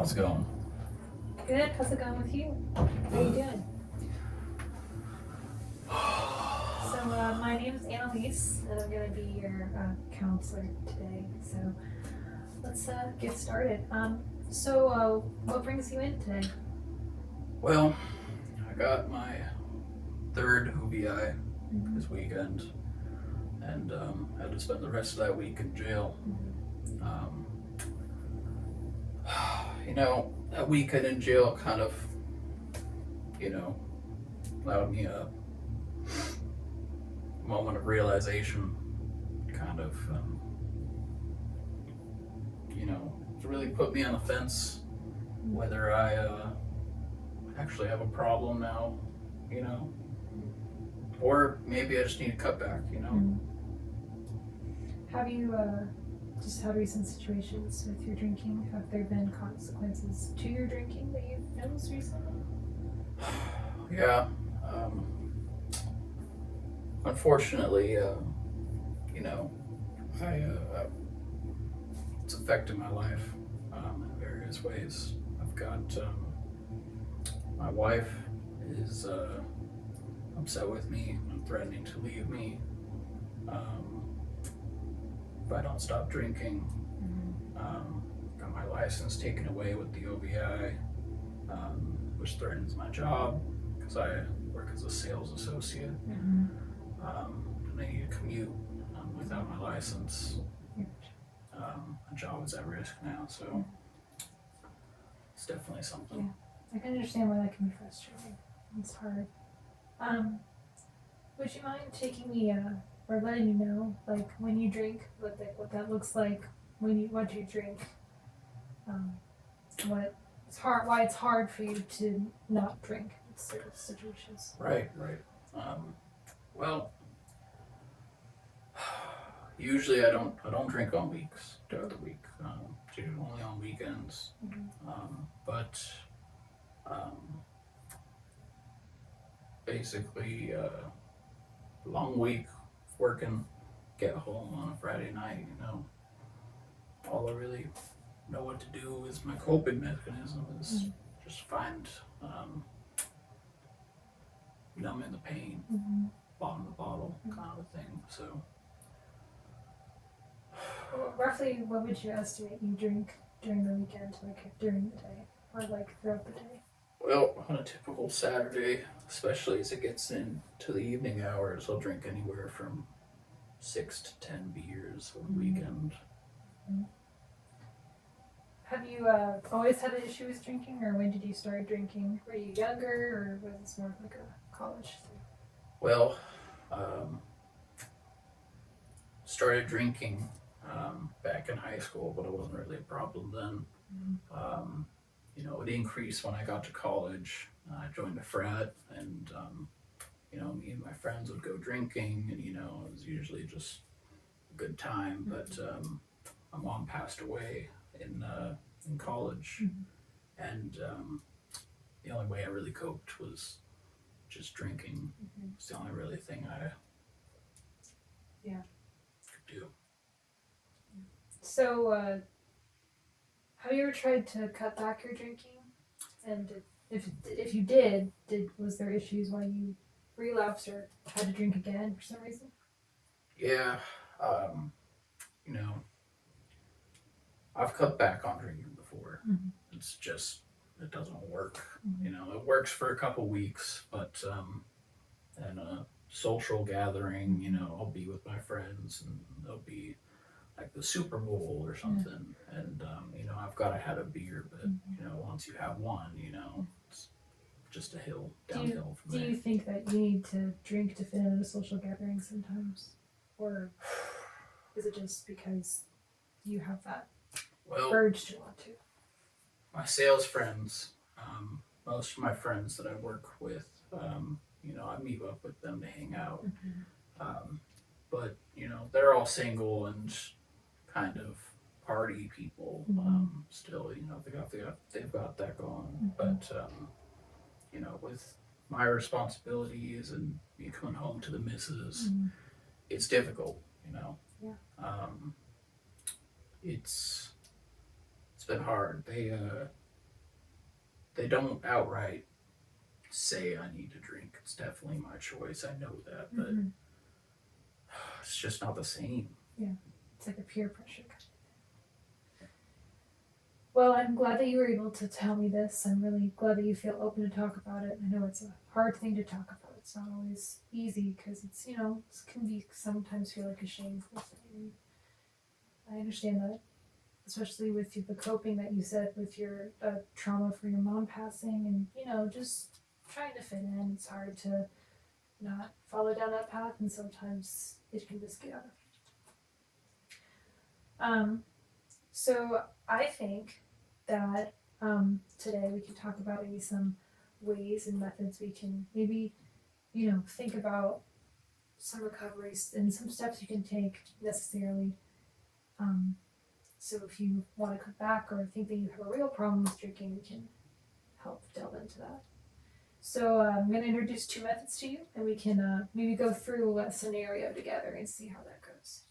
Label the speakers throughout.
Speaker 1: How's it going?
Speaker 2: Good. How's it going with you? How you doing? So my name is Annalise, and I'm going to be your counselor today. So let's get started. What brings you in today?
Speaker 1: Well, I got my third OVI this weekend, and had to spend the rest of that week in jail. That weekend in jail kind of, allowed me a moment of realization, kind of, to really put me on the fence whether I actually have a problem now, or maybe I just need to cut back,
Speaker 2: Have you just had recent situations with your drinking? Have there been consequences to your drinking that you've noticed recently?
Speaker 1: Yeah. Unfortunately, it's affected my life in various ways. I've got my wife is upset with me and threatening to leave me if I don't stop drinking. Got my license taken away with the OVI, which threatens my job because I work as a sales associate. And I need to commute without my license. My job is at risk now, so it's definitely something.
Speaker 2: Yeah, I can understand why that can be frustrating. It's hard. Would you mind taking me or letting me know, like when you drink, what that looks like what you drink, why it's hard for you to not drink in certain situations.
Speaker 1: Right. Well, usually I don't drink on weeks during the week. It's usually only on weekends. But basically, long week working, get home on a Friday night. All I really know what to do is my coping mechanism is just find numbing the pain, bottom of the bottle kind of a thing. So.
Speaker 2: Well, roughly, what would you estimate you drink during the weekend, like during the day, or like throughout the day?
Speaker 1: Well, on a typical Saturday, especially as it gets into the evening hours, I'll drink anywhere from 6 to 10 beers on the weekend.
Speaker 2: Have you always had an issue with drinking, or when did you start drinking? Were you younger, or was this more of like a college thing?
Speaker 1: Well, started drinking back in high school, but it wasn't really a problem then. It increased when I got to college. I joined a frat, and me and my friends would go drinking, and it was usually just a good time. But my mom passed away in college, and the only way I really coped was just drinking. It's the only really thing I could do.
Speaker 2: So, have you ever tried to cut back your drinking? And if you did, was there issues why you relapsed or had to drink again for some reason?
Speaker 1: Yeah, I've cut back on drinking before. It's just, it doesn't work. It works for a couple weeks, but in a social gathering, I'll be with my friends and there'll be like the Super Bowl or something, and I've got to have a beer, but once you have one, it's just a downhill from there.
Speaker 2: Do you think that you need to drink to fit in a social gathering sometimes, or is it just because you have that urge to want to?
Speaker 1: My sales friends, most of my friends that I work with, I meet up with them to hang out, but they're all single and kind of party people. Still, they've got that going, but with my responsibilities and me coming home to the missus, it's difficult. It's been hard. they don't outright say I need to drink. It's definitely my choice. I know that, but
Speaker 2: Mhm.
Speaker 1: it's just not the same.
Speaker 2: It's like a peer pressure kind of thing. Well, I'm glad that you were able to tell me this. I'm really glad that you feel open to talk about it. I know it's a hard thing to talk about. It's not always easy because it's, it can be sometimes feel like a shameful thing. I understand that, especially with the coping that you said with your trauma for your mom passing and, just trying to fit in. It's hard to not follow down that path, and sometimes it can just get out of so I think that today we can talk about maybe some ways and methods we can maybe, think about some recoveries and some steps you can take necessarily. So if you want to cut back or think that you have a real problem with drinking, we can help delve into that. So I'm going to introduce two methods to you, and we can maybe go through a scenario together and see how that goes.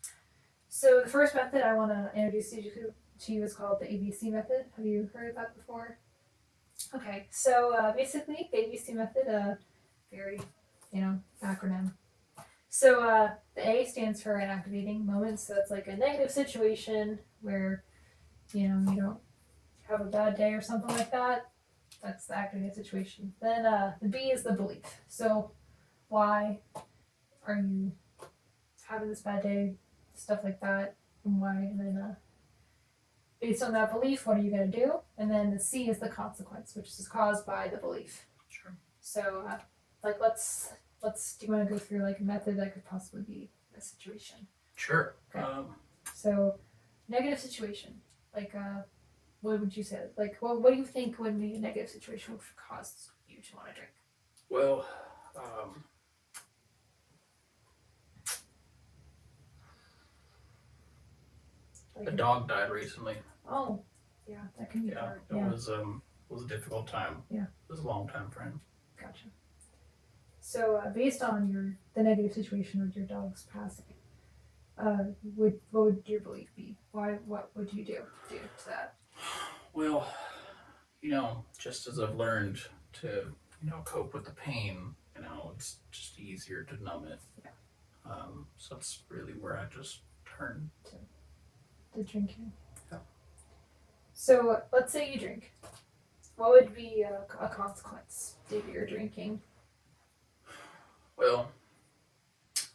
Speaker 2: So the first method I want to introduce to you is called the ABC method. Have you heard of that before? Okay, so basically the ABC method, very, acronym. So the A stands for inactivating moments. So it's like a negative situation where, you don't have a bad day or something like that. That's the activating situation. Then the B is the belief. So why are you having this bad day? Stuff like that. And why? And then based on that belief, what are you going to do? And then the C is the consequence, which is caused by the belief.
Speaker 1: Sure.
Speaker 2: So let's do you want to go through like a method that could possibly be a situation?
Speaker 1: Sure.
Speaker 2: Okay. So negative situation, like what would you say? Like what do you think would be a negative situation which would cause you to want to drink?
Speaker 1: Well,
Speaker 2: Like
Speaker 1: a dog died recently.
Speaker 2: Oh, yeah, that can be hard.
Speaker 1: It was a difficult time.
Speaker 2: Yeah.
Speaker 1: It was a long time frame.
Speaker 2: Gotcha. So based on the negative situation with your dog's passing, what would your belief be? What would you do to that?
Speaker 1: Well, just as I've learned to, cope with the pain, it's just easier to numb it.
Speaker 2: Yeah.
Speaker 1: So that's really where I just turn.
Speaker 2: The drinking.
Speaker 1: Yeah.
Speaker 2: So let's say you drink. What would be a consequence if you're drinking?
Speaker 1: Well,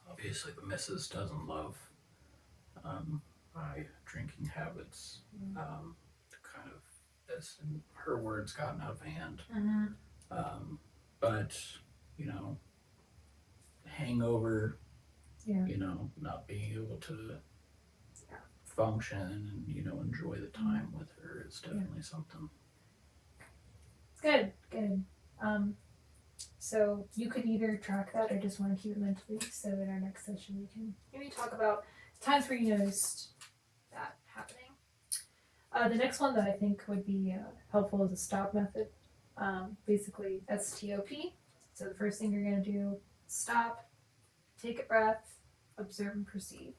Speaker 1: obviously the missus doesn't love my drinking habits. Kind of, as in her words, gotten out of hand.
Speaker 2: Mm-hmm.
Speaker 1: But hangover.
Speaker 2: Yeah.
Speaker 1: Not being able to function and enjoy the time with her is definitely something.
Speaker 2: Good. So you could either track that or just want to keep it mentally. So in our next session, we can maybe talk about times where you noticed that happening. The next one that I think would be helpful is a stop method. Basically, STOP. So the first thing you're going to do, stop, take a breath, observe and proceed.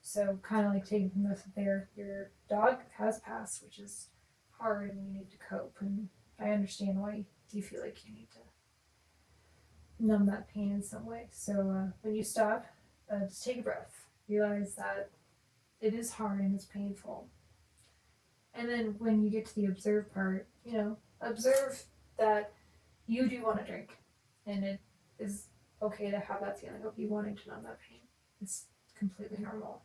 Speaker 2: So kind of like taking from this there, your dog has passed, which is hard and you need to cope. And I understand why you feel like you need to numb that pain in some way. So when you stop, just take a breath. Realize that it is hard and it's painful. And then when you get to the observe part, observe that you do want to drink. And it is okay to have that feeling of you wanting to numb that pain. It's completely normal.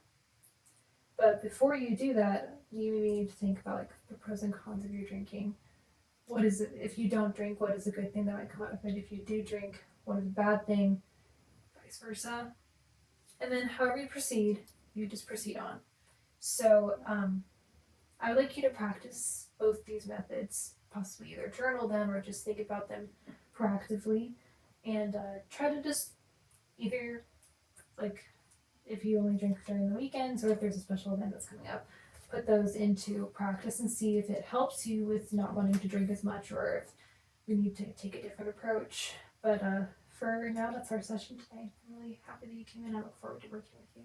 Speaker 2: But before you do that, you need to think about like the pros and cons of your drinking. What is it, if you don't drink, what is a good thing that might come out of it? If you do drink, what is a bad thing? Vice versa. And then however you proceed, you just proceed on. So I would like you to practice both these methods, possibly either journal them or just think about them proactively and try to just either like if you only drink during the weekends or if there's a special event that's coming up, put those into practice and see if it helps you with not wanting to drink as much or if we need to take a different approach. But for now, that's our session today. I'm really happy that you came in. I look forward to working with you.